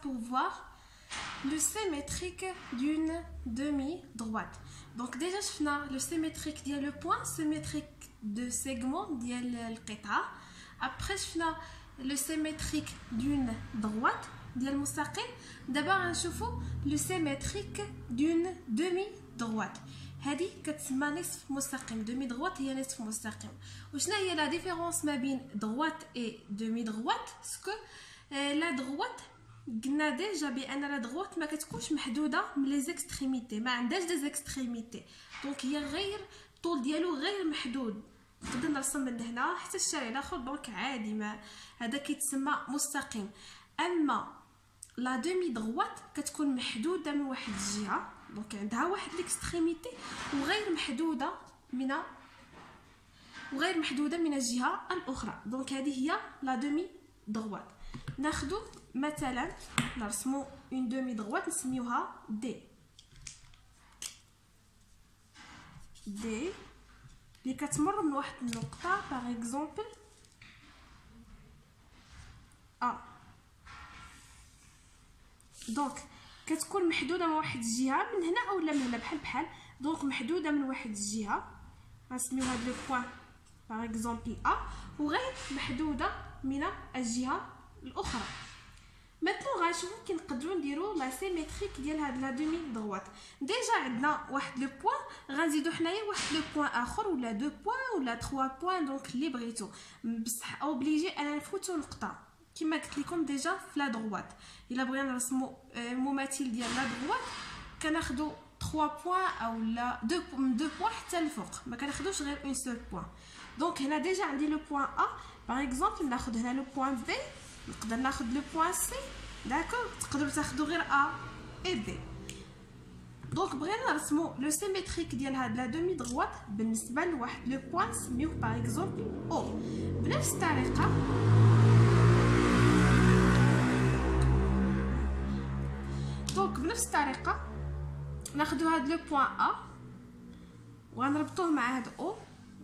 pour voir le symétrique d'une demi-droite. Donc déjà شفنا le symétrique ديال le point symétrique de segment ديال القطعة. Après شفنا le symétrique d'une droite ديال المستقيم. دابا غنشوفوا le symétrique d'une demi-droite. هذه كتسمى نصف مستقيم. demi droite هي نصف مستقيم. وشنا هي لا ديفيرونس ما بين droite et demi droite؟ باسكو لا droite قلنا ديجا بان لا droite ما كتكونش محدوده من لي زيكستريميتي، ما عندهاش دي زيكستريميتي، دونك هي غير الطول ديالو غير محدود. نقدر نرسم من هنا حتى الشارع الاخر دونك عادي، ما هذا كيتسمى مستقيم. اما لا دومي دغوات كتكون محدوده من واحد الجهه، دونك عندها واحد ليكستريميتي وغير محدوده من الجهه الاخرى، دونك هذه هي لا دومي دغوات. ناخذ مثلا نرسمو اون دومي دغوات نسميوها دي اللي كتمر من واحد النقطه باغ اكزومبل دونك كتكون محدوده من واحد الجهه من هنا اولا من هنا بحال دونك محدوده من واحد الجهه غنسميو هاد لو بوين باغ اكزومبل وغير محدوده من الجهه الاخرى. مثلا غنشوفو كي نقدروا نديرو لا سيميتريك ديال هاد لا دومي دغوات. ديجا عندنا واحد لو بوين، غنزيدو حنايا واحد لو بوين اخر ولا دو بوين ولا 3 بوين، دونك اللي بغيتو، بصح اوبليجي انا نفوتو نقطه كما قلت لكم ديجا في لا دغوات. الا بغينا نرسمو المماثل ديال لا دغوات كناخدو 3 بوين او لا 2 بوين حتى الفوق، ما كناخدوش غير اون سول بوين. دونك هنا ديجا عندي لو بوين باغ اكزومبل، ناخد هنا لو بوين بي، نقدر ناخد لو بوين سي، داكوغ، تقدروا تاخدوا غير اي بي. دونك بغينا نرسمو لو سيميتريك ديال هاد لا دومي دغوات بالنسبه لواحد لو بوين سميوه باغ اكزومبل او. بنفس الطريقه ناخدو هاد لو بوين وغنربطوه مع هاد او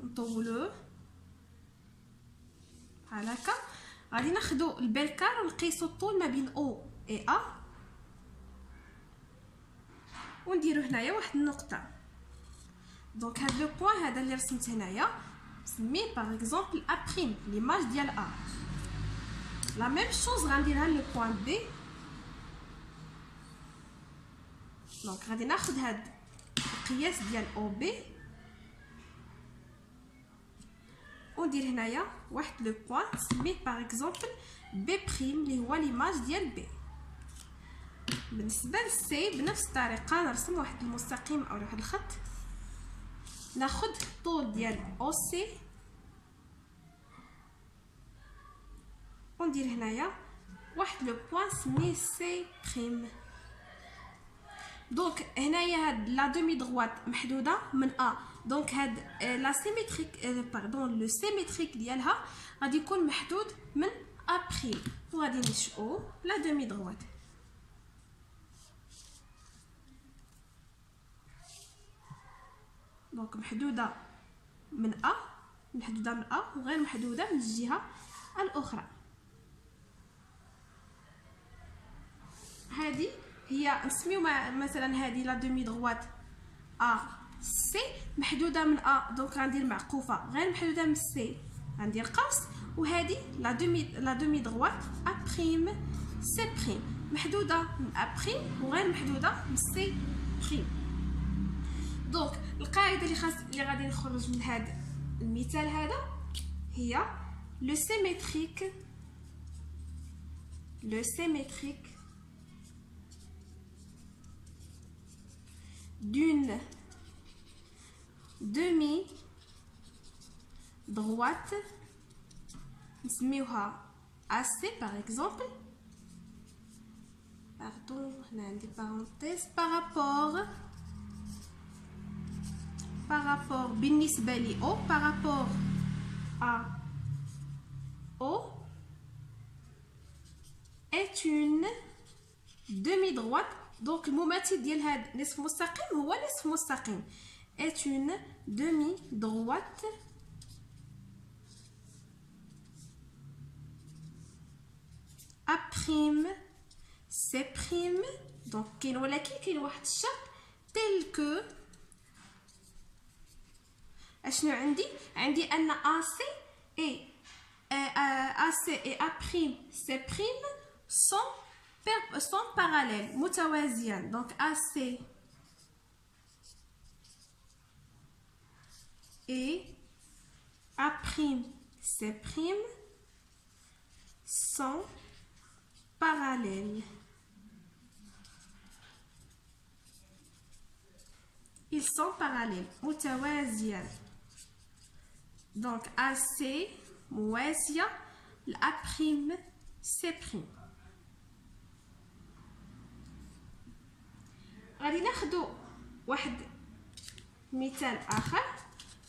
نطولوه بحال هكا. غادي ناخدو البلكار ونقيسو الطول ما بين او اي ونديرو هنايا واحد النقطه. دونك هاد لو بوين هذا اللي رسمت هنايا نسميه باغ اكزومبل ا بريم، ليماج ديال لا ميم شوز غنديرها لو بوين بي. دونك غادي ناخد هاد القياس ديال او بي وندير هنايا واحد لو بوين نسميه باغ اكزومبل بي بريم اللي هو ليماج ديال بي. بالنسبه للسي بنفس الطريقه نرسم واحد المستقيم او واحد الخط، ناخد الطول ديال او سي وندير هنايا واحد لو بوين سميه سي بريم. دونك هنايا هاد لا دومي دغوات محدوده من دونك هاد لا سيميتريك باردون لو سيميتريك ديالها غادي يكون محدود من بريم، وغادي نشئو لا دومي دغوات. دونك محدوده من وغير محدوده من الجهه الاخرى. هذه هي نسميو مثلا هذه لا دومي دغوات سي محدوده من دونك غندير معقوفه غير محدوده من سي غندير قوس، وهذه لا دومي دغوات بريم سي بريم محدوده من بريم وغير محدوده من سي بريم. دونك القاعده اللي غادي نخرج من هذا المثال هذا هي لو سيميتريك d'une demi-droite نسميوها AC par exemple, pardon هنا عندي parenthèse, par rapport بالنسبة لي O par rapport à O est une demi-droite. دونك المماثل ديال هاد نصف مستقيم هو نصف مستقيم est une demi-droite A' C C'. Donc كاين ولكن كاين واحد الشرط tel que اشنو عندي ان AC et AC et A', C' sont parallèles متوازيان. donc AC et A', C' sont parallèles. Ils sont parallèles متوازيان. donc AC موازية لأ بريم C'. غادي ناخدو واحد مثال آخر.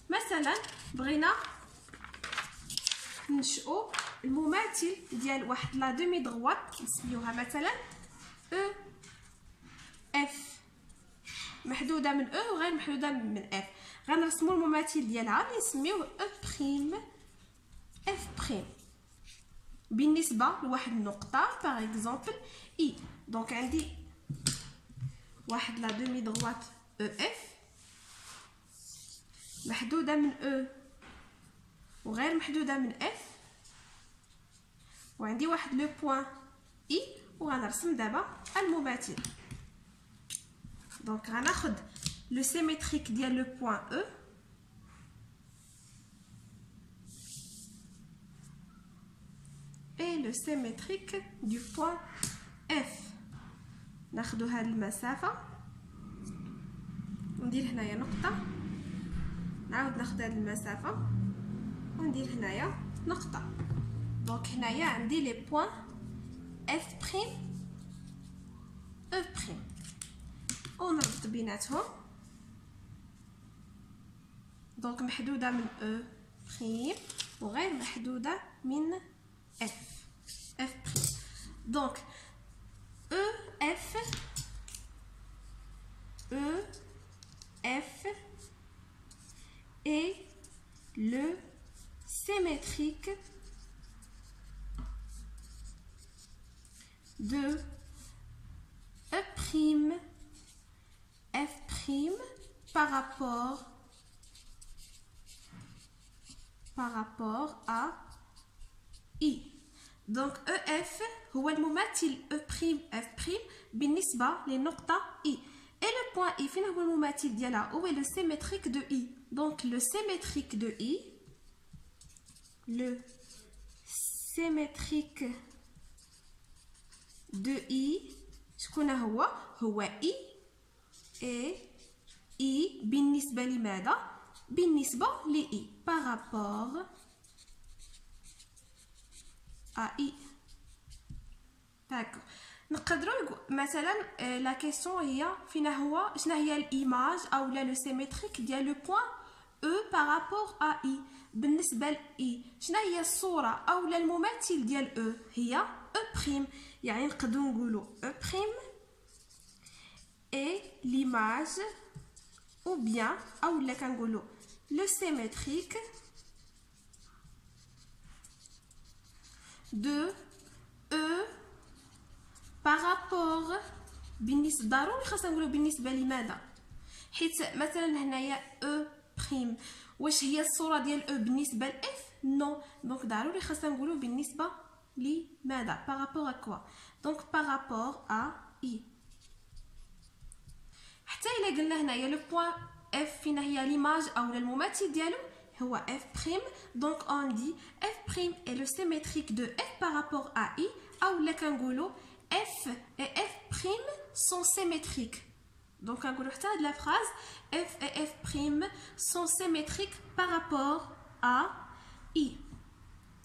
مثلا بغينا ننشئو المماثل ديال واحد لا دومي دغوات نسميوها مثلا او اف، محدوده من او وغير محدوده من اف. غنرسمو المماثل ديالها اللي نسميوه او بريم اف بريم بالنسبه لواحد النقطه باغ اكزومبل اي. دونك عندي واحد لا دومي دغوات او اف محدوده من او وغير محدوده من اف، وعندي واحد لو بوين اي وغنرسم دابا المماثل. دونك غناخد لو سيميتريك ديال لو بوين او et le symétrique du point F. ناخدو هاد المسافة وندير هنايا نقطة، نعاود ناخد هاد المسافة وندير هنايا نقطة. دونك هنايا عندي لي بوين F' E'، ونربط بيناتهم. دونك محدودة من E' وغير محدودة من F'. دونك EF est le symétrique de E' F' par rapport à I. donc EF هو المماثل E', F' بالنسبة للنقطة I. et le point I فين هو المماثل ديالها؟ هو le symétrique de I. donc le symétrique de I, شكون هو I et I بالنسبة لماذا؟ بالنسبة ل I par rapport à I. d'accord. نقدروا مثلا لا كيسيون هي فينا هو شنو هي الايماج او لا لو سيميتريك ديال لو بوين او بارابور ا اي. بالنسبه ل اي شنو هي الصوره او لا المماثل ديال او؟ هي او بريم. يعني نقدروا نقولوا او بريم اي ليماج او بيان او لا كنقولوا لو سيميتريك دو او par rapport. بالنسبه ضروري خاصنا نقولوا بالنسبه لماذا؟ حيت مثلا هنايا او بريم واش هي الصوره ديال او بالنسبه لاف؟ نو. دونك ضروري خاصنا نقولوا بالنسبه لماذا؟ par rapport à quoi؟ donc par rapport à I. حتى الا قلنا هنايا لو بوين اف فينا هي ليماج او المماثل ديالو هو اف بريم. donc on dit f prime est le symétrique de f par rapport à I. او لا كنقولوا F et F' sont symétriques. Donc, on va dire la phrase F et F' sont symétriques par rapport à I.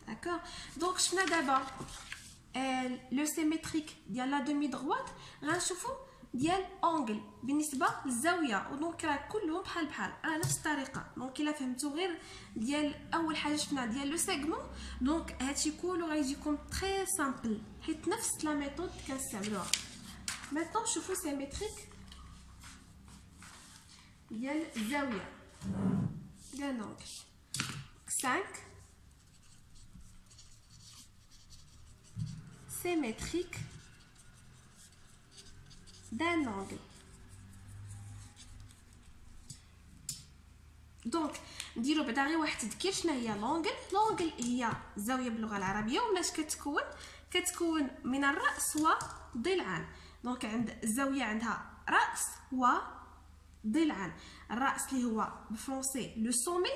D'accord? Donc, je vais d'abord le symétrique de la demi-droite. غنشوفوا ديال angle بالنسبه للزاويه. ودونك راه كلهم بحال على نفس الطريقه. دونك الا فهمتوا غير ديال اول حاجه شفنا ديال لو سيغمون، دونك هادشي كله غيجيكم تري سامبل حيت نفس لا ميثود كنستعملوها. ميتون شوفوا سيميتريك ديال الزاويه ديال دونك 5 symétrique d'un angle. دونك نديرو بعدا غير واحد التذكير شنو هي لونغل هي الزاويه باللغه العربيه ومناش كتكون من الراس وضلعان. دونك عند الزاويه عندها راس وضلعان، الراس اللي هو بالفرنسي لو سومي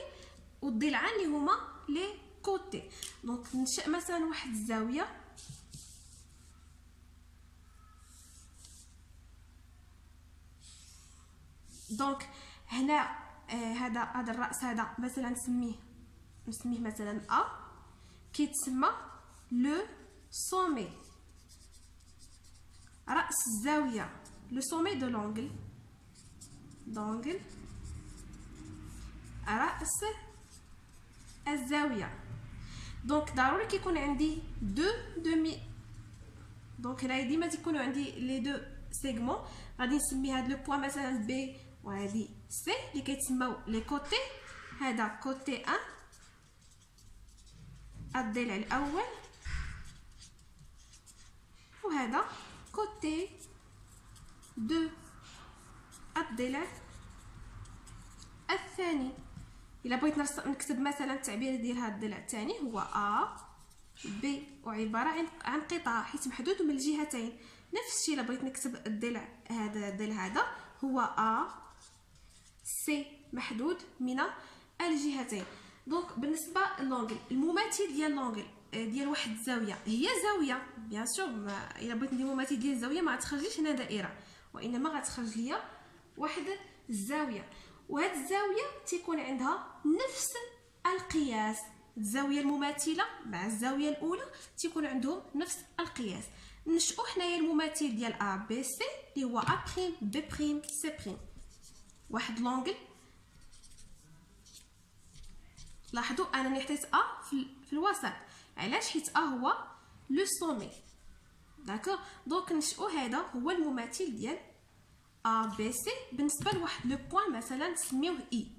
والضلعان اللي هما لي كوتي. دونك ننشئ مثلا واحد الزاويه دونك هنا هذا الراس هذا مثلا نسميه مثلا ا كيتسمى لو سومي، راس الزاويه لو سومي دو لونغل راس الزاويه. دونك ضروري كيكون عندي دو دومي، دونك هنا ديما تيكونوا عندي لي دو سيغمون. غادي نسمي هاد لو بوين مثلا بي وهذه سي اللي كيتسموا لي كوتي. هذا كوتي 1 الضلع الاول، وهذا كوتي 2 الضلع الثاني. الا بغيت نكتب مثلا التعبير ديال هذا الضلع الثاني هو ا بي وعباره عن قطعه حيت محدود من الجهتين. نفس الشيء الا بغيت نكتب الضلع هذا هو ا سي محدود من الجهتين. دونك بالنسبه للونغل المماثل ديال لونغل ديال واحد الزاويه هي زاويه بيان سور. الا بغيت ندير مماثل ديال الزاويه ما غتخرجليش هنا دائره، وانما غتخرج ليا واحد الزاويه، وهاد الزاويه تيكون عندها نفس القياس. الزاويه المماثله مع الزاويه الاولى تيكون عندهم نفس القياس. نشئو حنايا المماثل ديال ا بي سي اللي هو ا بريم بي بريم سي بريم، واحد لونغل. لاحظوا انني حطيت ا في الوسط، علاش؟ حيت ا هو لو سومي. داكوغ. دونك نشئو هذا هو المماثل ديال ا بي سي بالنسبه لواحد لو بوين مثلا نسميوه اي.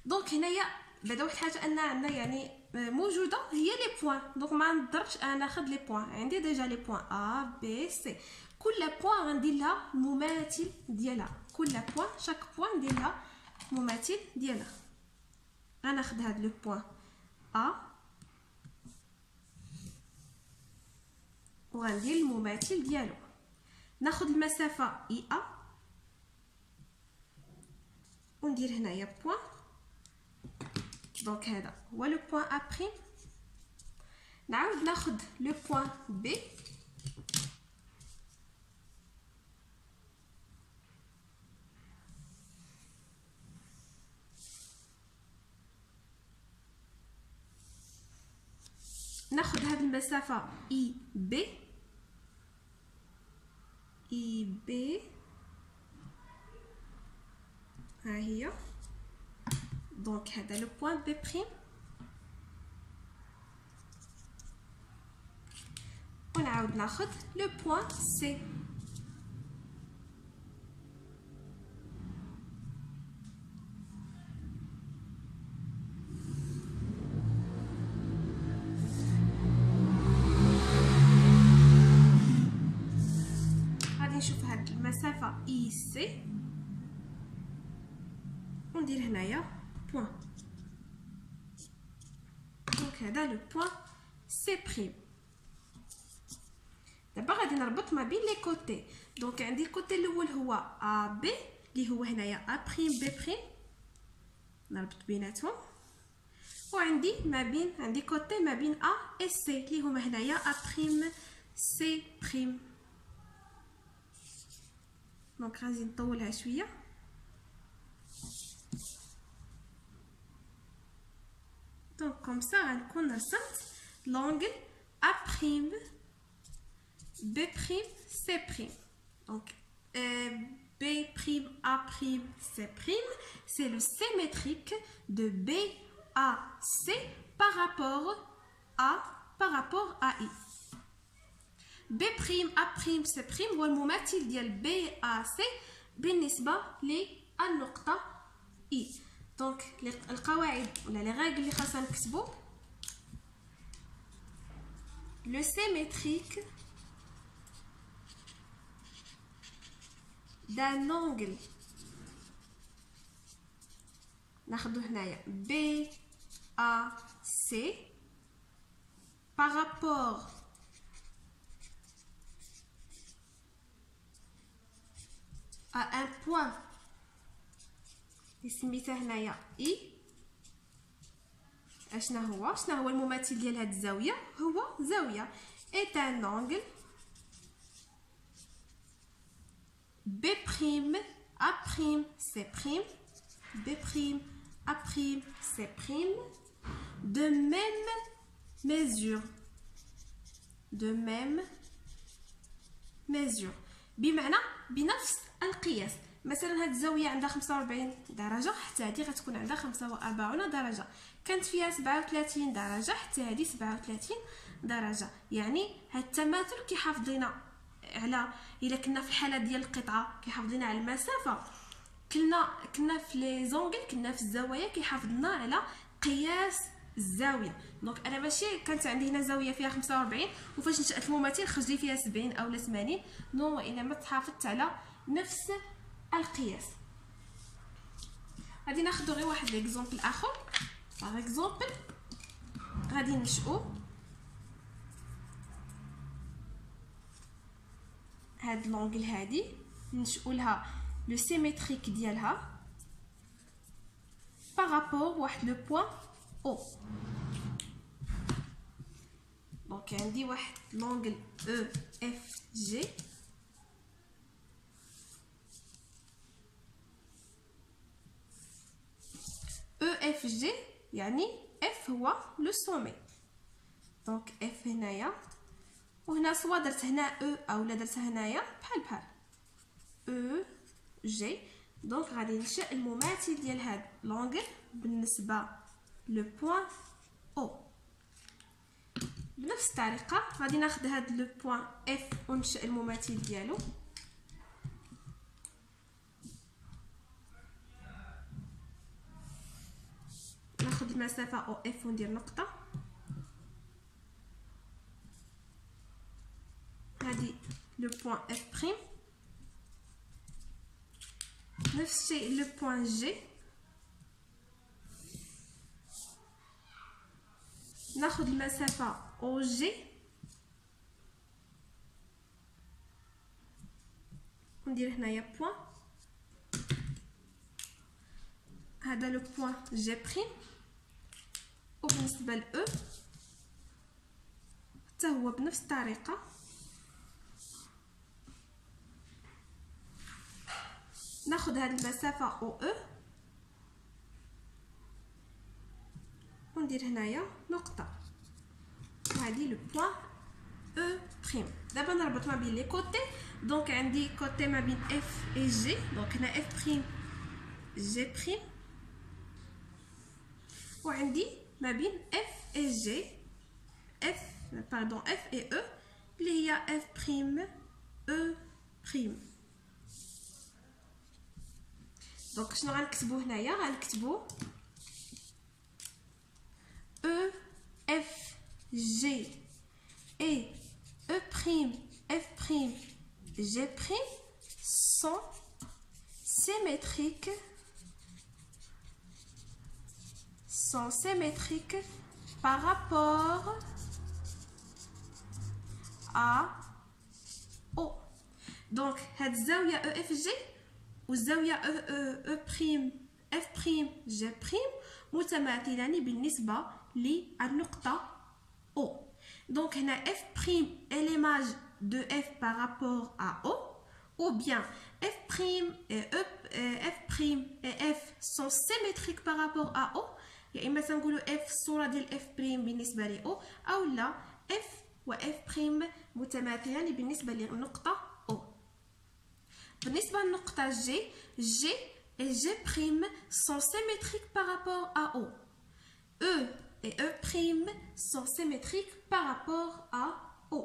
دونك هنايا بعدا واحد الحاجه ان عندنا يعني موجوده هي لي بوين. دونك ما نضربش انا ناخذ لي بوين، عندي ديجا لي بوين ا بي سي. كل بوين غندير لها المماثل ديالها، كل بوين شاك بوين ندير لها المماثل ديالها. غناخذ هذا لو بوين ا وغندير المماثل ديالو، ناخذ المسافه اي ا وندير هنايا بوين. دونك هذا هو لو بوين ا بريم. نعاود ناخذ لو بوين بي ناخذ هذه المسافه اي بي ها هي. دونك هذا لو بوين بي بريم، ونعاود ناخذ لو بوين سي. غادي نشوف هاد المسافه اي سي وندير هنايا بوين. دونك هذا لو بوين سي بريم. دابا غادي نربط ما بين لي كوتي. دونك عندي الكوتي الاول هو ا بي اللي هو هنايا ا بريم بي بريم، نربط بيناتهم. وعندي عندي كوتي ما بين ا و سي اللي هما هنايا ا بريم سي بريم. دونك غادي نطولها شويه. دونك كوم سا غنكون رسمت لونغل ا بريم بي بريم سي بريم. دونك بي بريم ا بريم سي بريم c'est le symétrique de B à C par rapport à I. B prime A prime C prime هو المماثل ديال B A C بالنسبة للنقطة I. دونك القواعد ولا لي ريغل اللي خاصنا نكتبو: le symétrique d'un angle. ناخدو هنايا BAC par rapport à un point سميتها هنايا I. شنو هو المماثل ديال هاد الزاويه؟ هو زاويه est un angle B prime A prime C prime B prime A prime C prime de même mesure بمعنى بنفس القياس. مثلا هاد الزاويه عندها 45 درجه، حتى هذه غتكون عندها 45 درجه. كانت فيها 37 درجه، حتى هذه 37 درجه. يعني هاد التماثل كيحافظ لنا على، الا كنا في الحاله ديال القطعه كيحافظ لنا على المسافه، كنا في لي زونغل، كنا في الزوايا كيحافظ لنا على قياس الزاويه. دونك انا ماشي كانت عندي هنا زاويه فيها 45 وفاش نشات المماثل خرج لي فيها 70 اولا 80، نو، وانما تحافظت على نفس القياس. غادي ناخذ غير واحد ليكزامبل اخر. باغ اكزومبل غادي نشئو هاد لونغل هادي، نشئو لها لو سيميتريك ديالها بارابور واحد لو بوين او. دونك عندي واحد لونغل او اف جي اف جي، يعني اف هو لو سومي. دونك اف هنايا، وهنا سوا درت هنا او اولا درت هنايا بحال او جي. دونك غادي نشئ المماثل ديال هاد لونغل بالنسبه لو بوين او. بنفس الطريقه غادي ناخذ هاد لو بوين اف ونشئ المماثل ديالو. ناخذ المسافه او اف وندير نقطه. هادي لو بوين اف بريم. نفس الشيء لو بوين جي. ناخذ المسافه او جي وندير هنايا بوين. هذا لو بوين جي بريم. وبالنسبه ل او حتى هو بنفس الطريقه. ناخذ هذه المسافه او وندير هنايا نقطه. وهذه لو بوين او بريم. دابا نربط ما بين لي كوتي. دونك عندي كوتي ما بين اف اي جي. دونك هنا اف بريم جي بريم، وعندي ما بين اف اي جي اف اي او اللي هي اف بريم او بريم. دونك شنو غنكتبو هنايا؟ غنكتبو او اف جي اي او بريم اف بريم جي بريم sont symétriques par rapport à O. Donc هاد الزاويه او اف جي والزاويه او بريم اف بريم جي بريم متماثلان بالنسبه للنقطه او. دونك هنا اف بريم est l'image de f par rapport à O, ou bien f prime et f sont symétriques par rapport à O. يا اما تنقولوا f الصوره ديال f بريم بالنسبه ل O، او لا f و f بريم متماثلان بالنسبه للنقطه O. بالنسبه للنقطه G et G prime sont symétriques par rapport à O. E et E prime sont symétriques par rapport à O.